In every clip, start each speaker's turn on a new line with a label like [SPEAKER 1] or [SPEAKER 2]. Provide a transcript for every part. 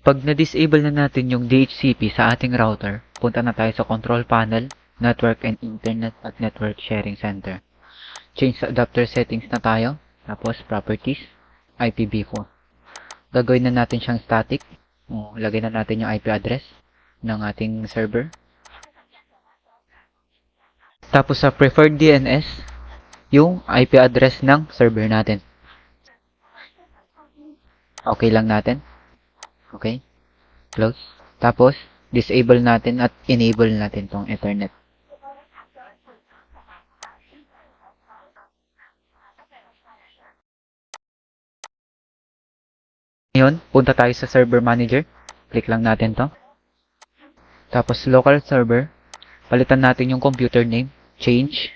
[SPEAKER 1] Pag na-disable na natin yung DHCP sa ating router, punta na tayo sa Control Panel, Network and Internet at Network Sharing Center. Change adapter settings na tayo, tapos Properties, IPv4. Gagawin na natin siyang static. Lagay na natin yung IP address ng ating server. Tapos sa Preferred DNS, yung IP address ng server natin. Okay lang natin. Okay. Close. Tapos, disable natin at enable natin tong Ethernet. Ngayon, punta tayo sa Server Manager. Click lang natin to. Tapos, Local Server. Palitan natin yung computer name. Change.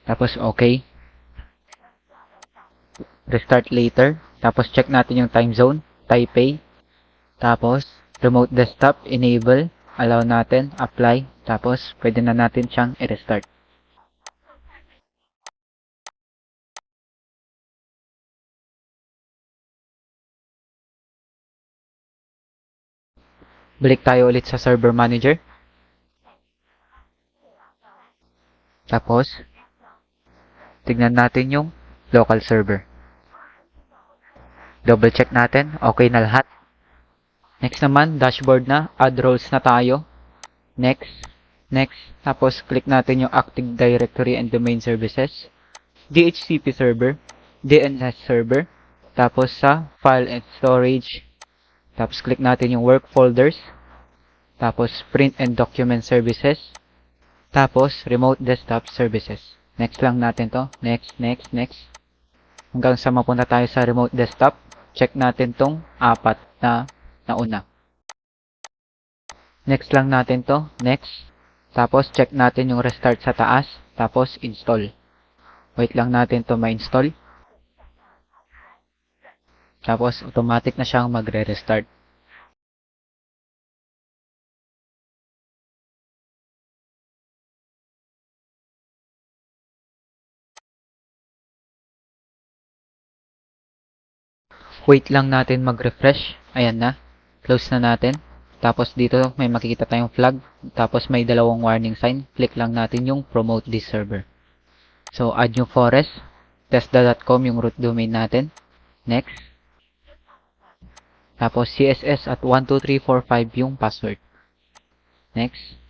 [SPEAKER 1] Tapos, okay. Restart later. Tapos, check natin yung time zone. Taipei. Tapos, Remote Desktop. Enable. Allow natin. Apply. Tapos, pwede na natin siyang i-restart. Balik tayo ulit sa Server Manager. Tapos, tignan natin yung local server. Double check natin. Okay na lahat. Next naman, dashboard na. Add roles na tayo. Next. Next. Tapos, click natin yung Active Directory and Domain Services. DHCP server. DNS server. Tapos sa File and Storage. Tapos, click natin yung Work Folders. Tapos, Print and Document Services. Tapos, Remote Desktop Services. Next lang natin to. Next, next, next. Hanggang sa mapunta tayo sa Remote Desktop. Check natin tong apat na nauna. Next lang natin to. Next. Tapos, check natin yung restart sa taas. Tapos, install. Wait lang natin to ma-install. Tapos, automatic na siyang magre-restart. Wait lang natin mag-refresh. Ayan na. Close na natin. Tapos dito may makikita tayong flag. Tapos may dalawang warning sign. Click lang natin yung promote this server. So add new forest. Testa.com yung root domain natin. Next. Tapos CSS at 12345 yung password. Next.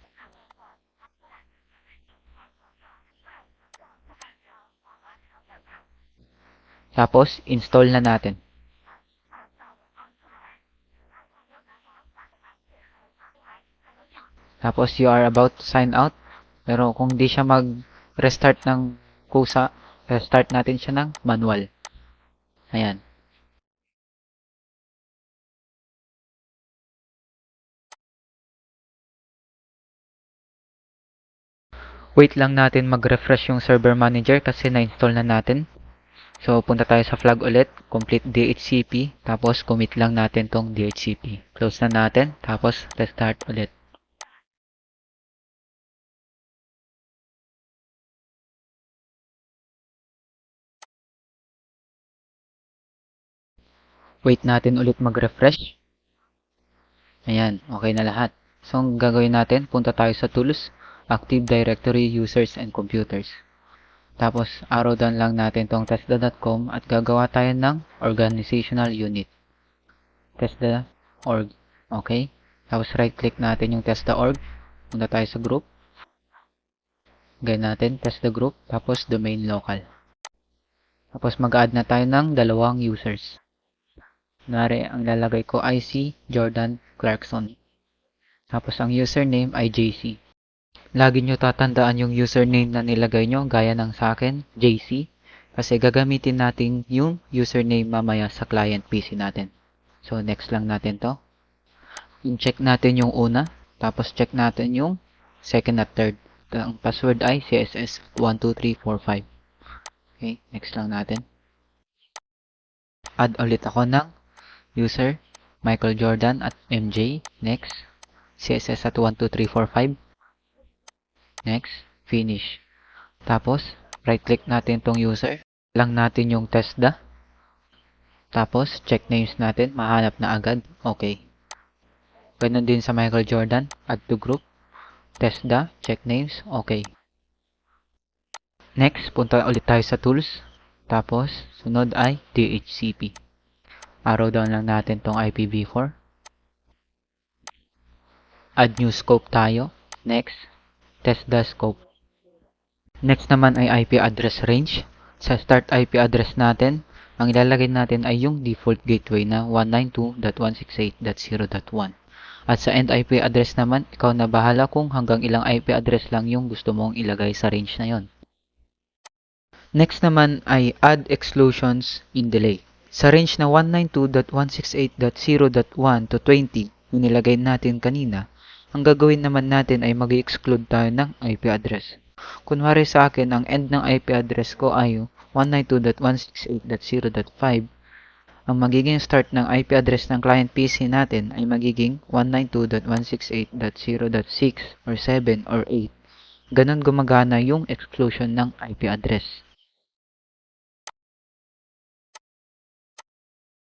[SPEAKER 1] Tapos install na natin. Tapos you are about to sign out. Pero kung di siya mag-restart ng kusa, restart natin siya ng manual. Ayan. Wait lang natin mag-refresh yung server manager kasi na-install na natin. So, punta tayo sa flag ulit. Complete DHCP. Tapos, commit lang natin tong DHCP. Close na natin. Tapos, restart ulit. Wait natin ulit mag-refresh. Ayan, okay na lahat. So, ang gagawin natin, punta tayo sa Tools, Active Directory, Users, and Computers. Tapos, arrow down lang natin tong testa.com at gagawa tayo ng organizational unit. Testa.org. Okay? Tapos, right-click natin yung testa.org. Punta tayo sa group. Gawin natin, testa group. Tapos, domain local. Tapos, mag-add na tayo ng dalawang users. Kunwari, ang lalagay ko ay si Jordan Clarkson. Tapos, ang username ay JC. Lagi nyo tatandaan yung username na nilagay nyo, gaya ng sa akin, JC. Kasi gagamitin natin yung username mamaya sa client PC natin. So, next lang natin to. Check natin yung una. Tapos, check natin yung second at third. Ang password ay CSS12345. Okay, next lang natin. Add ulit ako ng user, Michael Jordan at MJ. Next. CSS at 12345. Next. Finish. Tapos, right-click natin tong user. Lang natin yung testa. Tapos, check names natin. Mahanap na agad. Okay. Ganun din sa Michael Jordan. Add to group. Test the. Check names. Okay. Next, punta ulit tayo sa tools. Tapos, sunod ay DHCP. Arrow down lang natin tong IPv4. Add new scope tayo. Next, test the scope. Next naman ay IP address range. Sa start IP address natin, ang ilalagay natin ay yung default gateway na 192.168.0.1. At sa end IP address naman, ikaw na bahala kung hanggang ilang IP address lang yung gusto mong ilagay sa range na yon. Next naman ay add exclusions in delay. Sa range na 192.168.0.1 to 20 yung nilagay natin kanina, ang gagawin naman natin ay mag-exclude tayo ng IP address. Kunwari sa akin, ang end ng IP address ko ay 192.168.0.5. Ang magiging start ng IP address ng client PC natin ay magiging 192.168.0.6 or 7 or 8. Ganon gumagana yung exclusion ng IP address.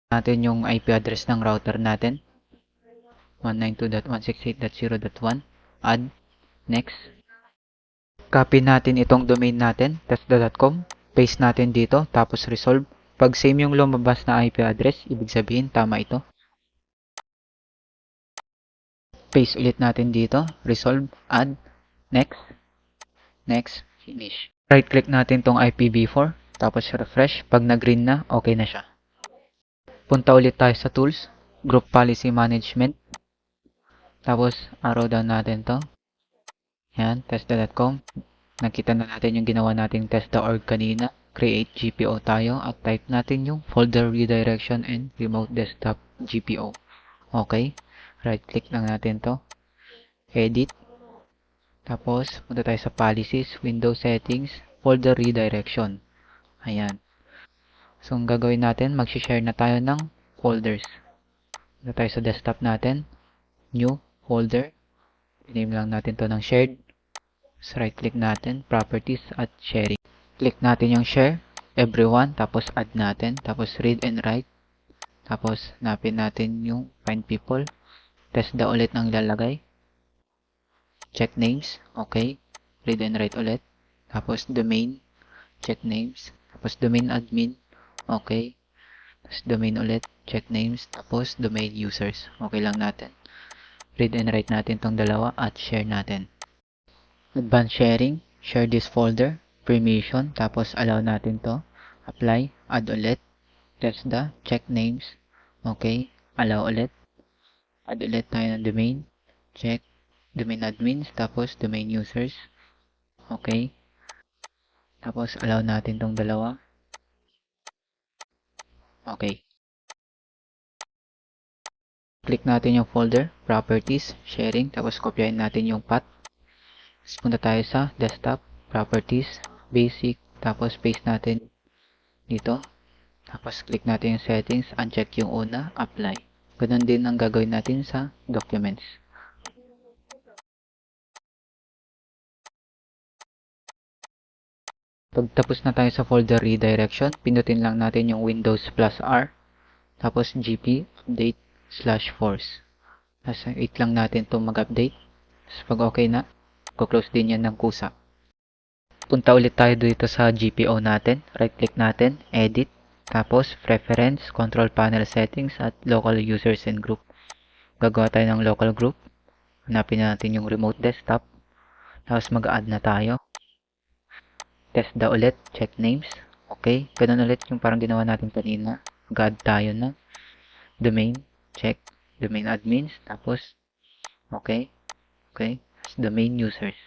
[SPEAKER 1] Natin yung IP address ng router natin. 192.168.0.1. Add. Next. Copy natin itong domain natin, test.com. Paste natin dito, tapos resolve. Pag same yung lumabas na IP address, ibig sabihin tama ito. Paste ulit natin dito, resolve, add, next, next, finish. Right click natin tong IPv4, tapos refresh. Pag na-green na, okay na siya. Punta ulit tayo sa tools, group policy management. Tapos arrow down natin to. Yan, test.com. Nakita na natin yung ginawa nating test.org kanina. Create GPO tayo at type natin yung folder redirection and remote desktop GPO. Okay. Right click lang natin to. Edit. Tapos, punta tayo sa policies, Windows settings, folder redirection. Ayan. So, ang gagawin natin, mag-share na tayo ng folders. Punta tayo sa desktop natin. New folder. Name lang natin to ng shared. So, right click natin, properties at sharing. Click natin yung share, everyone, tapos add natin, tapos read and write. Tapos, napin natin yung find people. Test the ulit ng ilalagay. Check names, okay. Read and write ulit. Tapos, domain, check names. Tapos, domain admin, okay. Tapos, domain ulit, check names. Tapos, domain users, okay lang natin. Read and write natin tong dalawa at share natin. Advanced sharing, share this folder, permission, tapos allow natin to, apply, add ulit, test the, check names, okay, allow ulit, add ulit tayo ng domain, check, domain admins, tapos domain users, okay, tapos allow natin tong dalawa, okay. Click natin yung folder, properties, sharing, tapos kopyahin natin yung path. Tapos punta tayo sa desktop, properties, basic, tapos paste natin dito. Tapos click natin yung settings, uncheck yung una, apply. Ganun din ang gagawin natin sa documents. Pag tapos na tayo sa folder redirection, pindutin lang natin yung Windows plus R. Tapos gp update /force. Tapos wait lang natin itong mag-update. Tapos pag okay na, close din yan ng kusa. Punta ulit tayo dito sa GPO natin. Right click natin, edit. Tapos preference, control panel settings at local users and group. Gagawa tayo ng local group. Hanapin natin yung remote desktop. Tapos mag-add na tayo. Test the ulit, check names. Okay, ganun ulit yung parang ginawa natin kanina. Mag-add tayo na domain, check, domain admins. Tapos, okay, okay, domain users.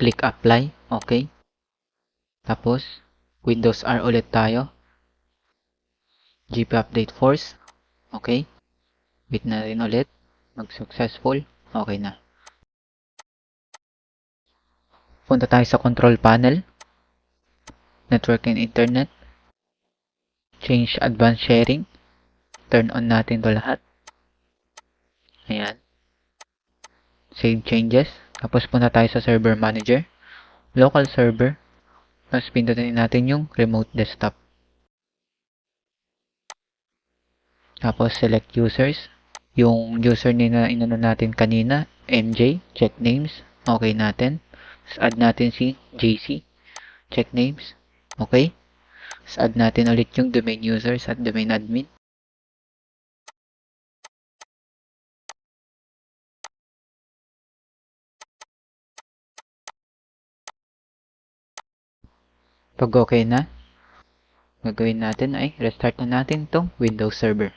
[SPEAKER 1] Click apply, okay. Tapos, Windows R ulit tayo. GP update force, okay. Bit na rin ulit. Mag-successful, okay na. Punta tayo sa control panel. Network and internet. Change advanced sharing. Turn on natin to lahat. Ayan. Save changes. Tapos punta tayo sa server manager. Local server. Tapos pindutin natin yung remote desktop. Tapos select users. Yung username na inano natin kanina, MJ, check names, okay natin. Tapos add natin si JC, check names, okay. Tapos add natin ulit yung domain users at domain admin. Pag okay na, gagawin natin ay restart na natin tong Windows Server.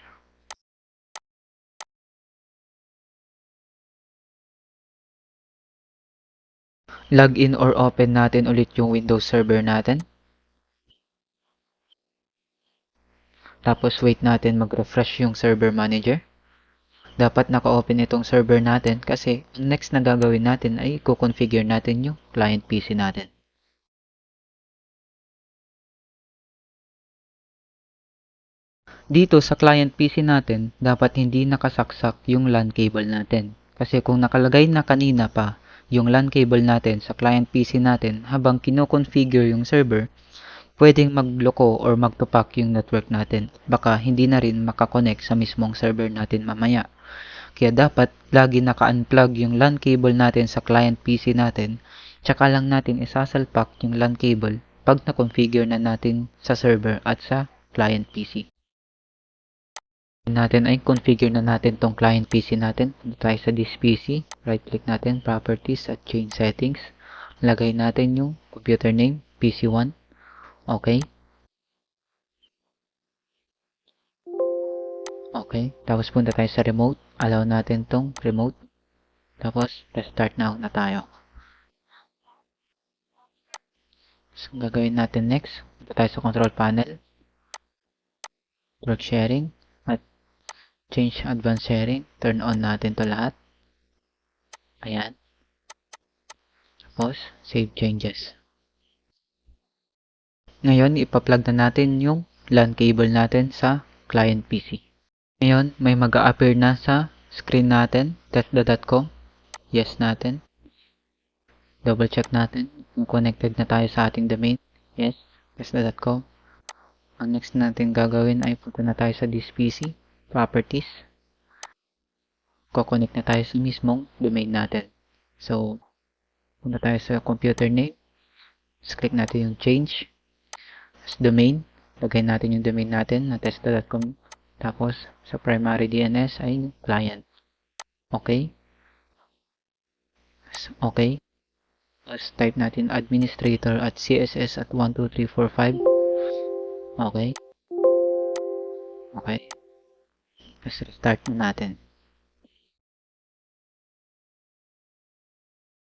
[SPEAKER 1] Login or open natin ulit yung Windows Server natin. Tapos wait natin mag-refresh yung Server Manager. Dapat naka-open itong server natin kasi ang next na gagawin natin ay i-configure natin yung client PC natin. Dito sa client PC natin, dapat hindi nakasaksak yung LAN cable natin. Kasi kung nakalagay na kanina pa yung LAN cable natin sa client PC natin habang kino-configure yung server, pwedeng magloko or magtupak yung network natin. Baka hindi na rin makakonect sa mismong server natin mamaya. Kaya dapat lagi naka-unplug yung LAN cable natin sa client PC natin, tsaka lang natin isasalpak yung LAN cable pag na-configure na natin sa server at sa client PC. Natin ay configure na natin tong client PC natin. Punta tayo sa this PC, right click natin, properties at change settings. Lagay natin yung computer name, PC1. Okay. Okay. Tapos punta tayo sa remote. Allow natin tong remote. Tapos restart now na tayo. So, gagawin natin next. Punta tayo sa control panel. Network sharing. At change advanced sharing. Turn on natin to lahat. Ayan. Tapos save changes. Ngayon, ipa-plug na natin yung LAN cable natin sa client PC. Ngayon, may mag-a-appear na sa screen natin, tesla.com. Yes natin. Double check natin kung connected na tayo sa ating domain. Yes, tesla.com. Ang next natin gagawin ay punta na tayo sa this PC, properties. Ko-connect na tayo sa mismong domain natin. So, punta tayo sa computer name. Tapos click natin yung change. As domain, lagay natin yung domain natin na tesla.com. Tapos, sa primary DNS ay client. Okay. Okay. Tapos, type natin administrator at CSS at 12345. Okay. Okay. Tapos, restart na natin.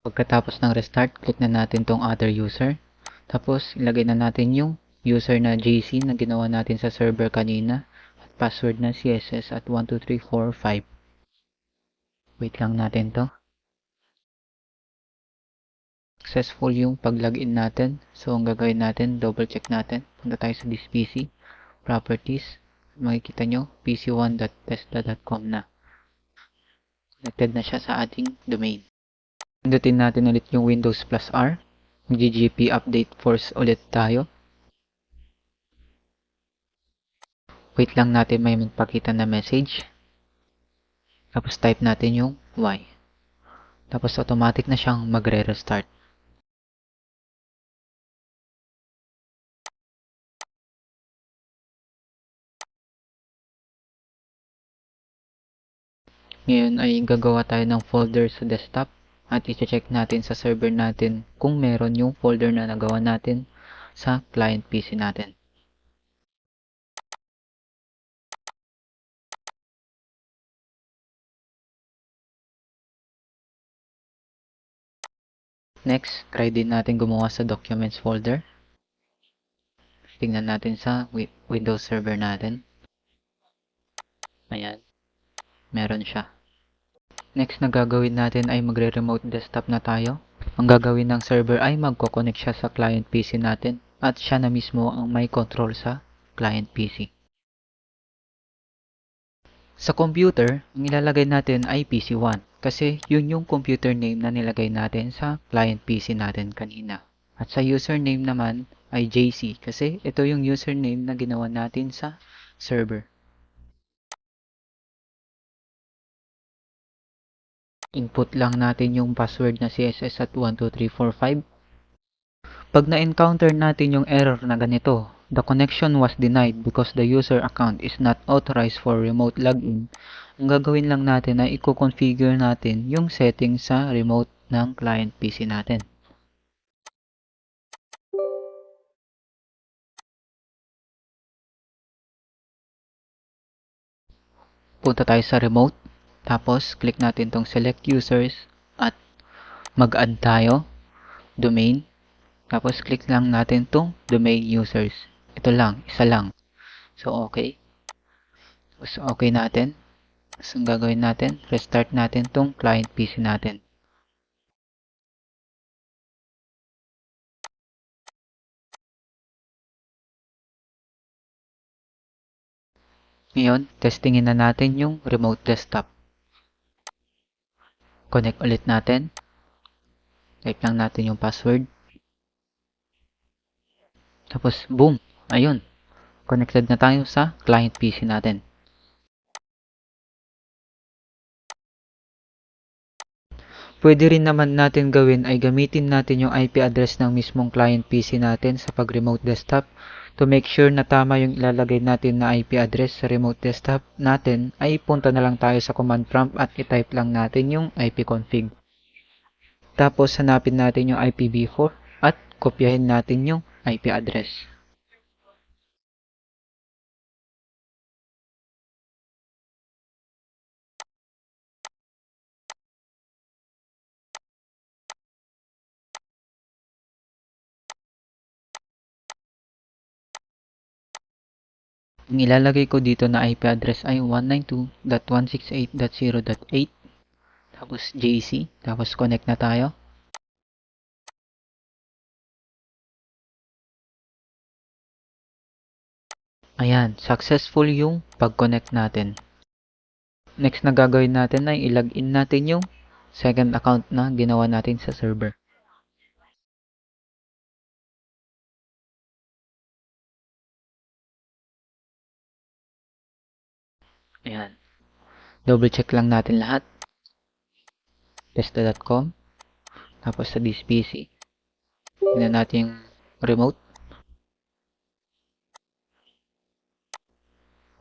[SPEAKER 1] Pagkatapos ng restart, click na natin tong other user. Tapos, ilagay na natin yung user na JC na ginawa natin sa server kanina. Password na CSS at 12345. Wait lang natin to. Successful yung pag-login natin. So, ang gagawin natin, double check natin. Punta tayo sa this PC, properties. Makikita nyo, pc1.tesla.com na. Connected na siya sa ating domain. Pindutin natin ulit yung Windows plus R. Mag-GP update force ulit tayo. Wait lang natin may magpakita na message. Tapos type natin yung Y. Tapos automatic na siyang magre-restart. Ngayon ay gagawa tayo ng folder sa desktop at i-check natin sa server natin kung meron yung folder na nagawa natin sa client PC natin. Next, try din natin gumawa sa documents folder. Tingnan natin sa Windows Server natin. Ayan, meron siya. Next na gagawin natin ay magre-remote desktop na tayo. Ang gagawin ng server ay magko-connect siya sa client PC natin at siya na mismo ang may control sa client PC. Sa computer, ang ilalagay natin ay PC1 kasi yun yung computer name na nilagay natin sa client PC natin kanina. At sa username naman ay JC kasi ito yung username na ginawa natin sa server. Input lang natin yung password na CSS at 12345. Pag na-encounter natin yung error na ganito, the connection was denied because the user account is not authorized for remote login, ang gagawin lang natin ay i-configure natin yung settings sa remote ng client PC natin. Punta tayo sa remote, tapos click natin tong select users at mag-add tayo, domain, tapos click lang natin tong domain users. Ito lang, isa lang. So, okay. So, okay natin. So, ang gagawin natin, restart natin tong client PC natin. Ngayon, testingin na natin yung remote desktop. Connect ulit natin. Type lang natin yung password. Tapos, boom! Ayun. Connected na tayo sa client PC natin. Pwede rin naman natin gawin ay gamitin natin yung IP address ng mismong client PC natin sa pag-remote desktop. To make sure na tama yung ilalagay natin na IP address sa remote desktop natin, ay punta na lang tayo sa command prompt at i-type lang natin yung ipconfig. Tapos hanapin natin yung IPv4 at kopyahin natin yung IP address. Ang ilalagay ko dito na IP address ay 192.168.0.8, tapos JC, tapos connect na tayo. Ayan, successful yung pag-connect natin. Next na gagawin natin ay i-login natin yung second account na ginawa natin sa server. Ayan. Double check lang natin lahat. Testa.com. Tapos sa this PC. Tignan natin yung remote.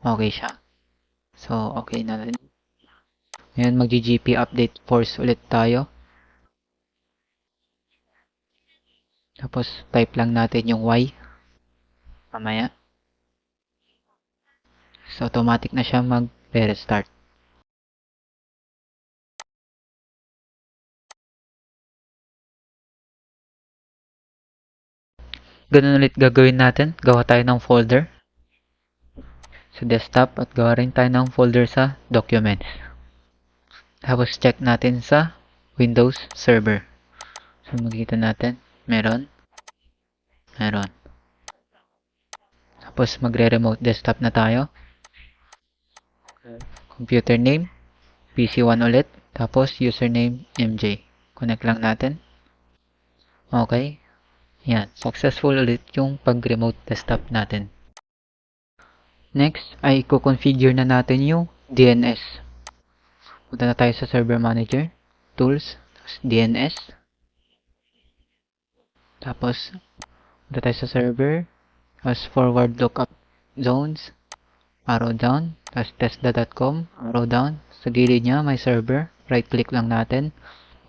[SPEAKER 1] Okay siya. So, okay na rin. Ngayon, mag-GP update force ulit tayo. Tapos, type lang natin yung Y. Mamaya. So, automatic na siya mag-restart. Ganun ulit gagawin natin. Gawa tayo ng folder sa desktop at gawa rin tayo ng folder sa documents. Tapos check natin sa Windows Server. So makikita natin, meron. Tapos magre-remote desktop na tayo. Computer name, PC1 ulit. Tapos username, MJ. Connect lang natin. Okay. Yan, successful ulit yung pag-remote desktop natin. Next ay i-configure na natin yung DNS. Punta na tayo sa Server Manager, Tools, DNS. Tapos, punta tayo sa Server, tapos Forward Lookup Zones, arrow down, tapos testa.com, arrow down. Sa gilid niya may server, right click lang natin,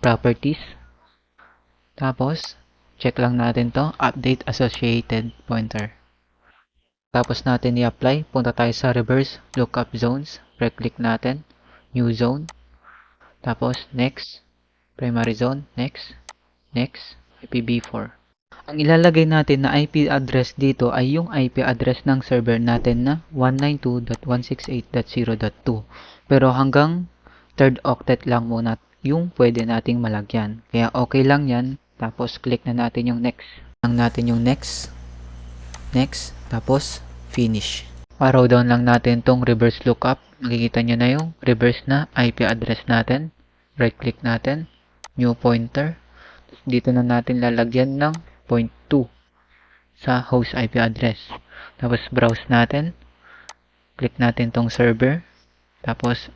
[SPEAKER 1] Properties. Tapos, check lang natin to, Update Associated Pointer. Tapos natin i-apply, punta tayo sa Reverse Lookup Zones, right click natin, New Zone. Tapos, Next, Primary Zone, Next, IPv4. Ang ilalagay natin na IP address dito ay yung IP address ng server natin na 192.168.0.2. Pero hanggang third octet lang muna yung pwede nating malagyan. Kaya okay lang yan. Tapos click na natin yung next. Lang natin yung next. Next. Tapos finish. Arrow down lang natin tong reverse lookup. Makikita nyo na yung reverse na IP address natin. Right click natin. New pointer. Dito na natin lalagyan ng 0.2 sa host IP address. Tapos browse natin, click natin tong server, tapos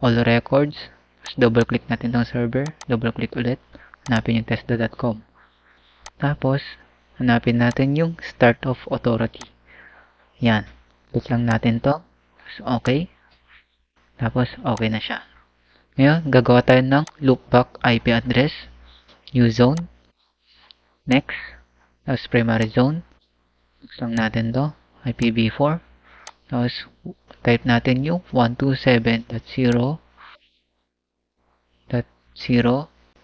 [SPEAKER 1] all records, tapos double click natin tong server, double click ulit, hanapin yung testa.com. Tapos hanapin natin yung start of authority. Yan, click lang natin to, tapos okay, tapos okay na siya. Ngayon, gagawa tayo ng loopback IP address, new zone, next, tapos primary zone, next lang natin to, IPv4, tapos type natin yung 127.0.0,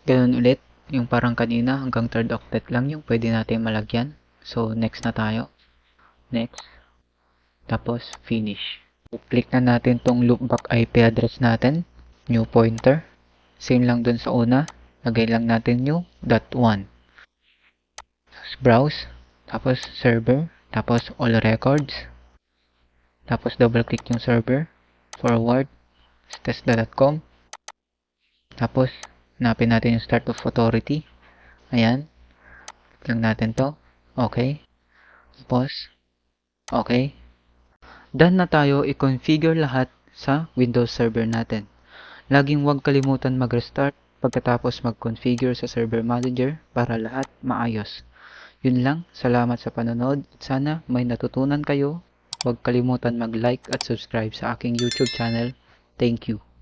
[SPEAKER 1] ganun ulit, yung parang kanina hanggang third octet lang yung pwede natin malagyan. So, next na tayo, next, tapos finish. Click na natin tong loopback IP address natin, new pointer, same lang dun sa una, lagay lang natin yung .1. Tapos browse, tapos server, tapos all records, tapos double click yung server, forward, testa.com, tapos hanapin natin yung start of authority, ayan, click lang natin to, okay, tapos, okay, done na tayo i-configure lahat sa Windows Server natin. Laging huwag kalimutan mag-restart pagkatapos mag-configure sa Server Manager para lahat maayos. Yun lang, salamat sa panonood at sana may natutunan kayo. Huwag kalimutan mag-like at subscribe sa aking YouTube channel. Thank you.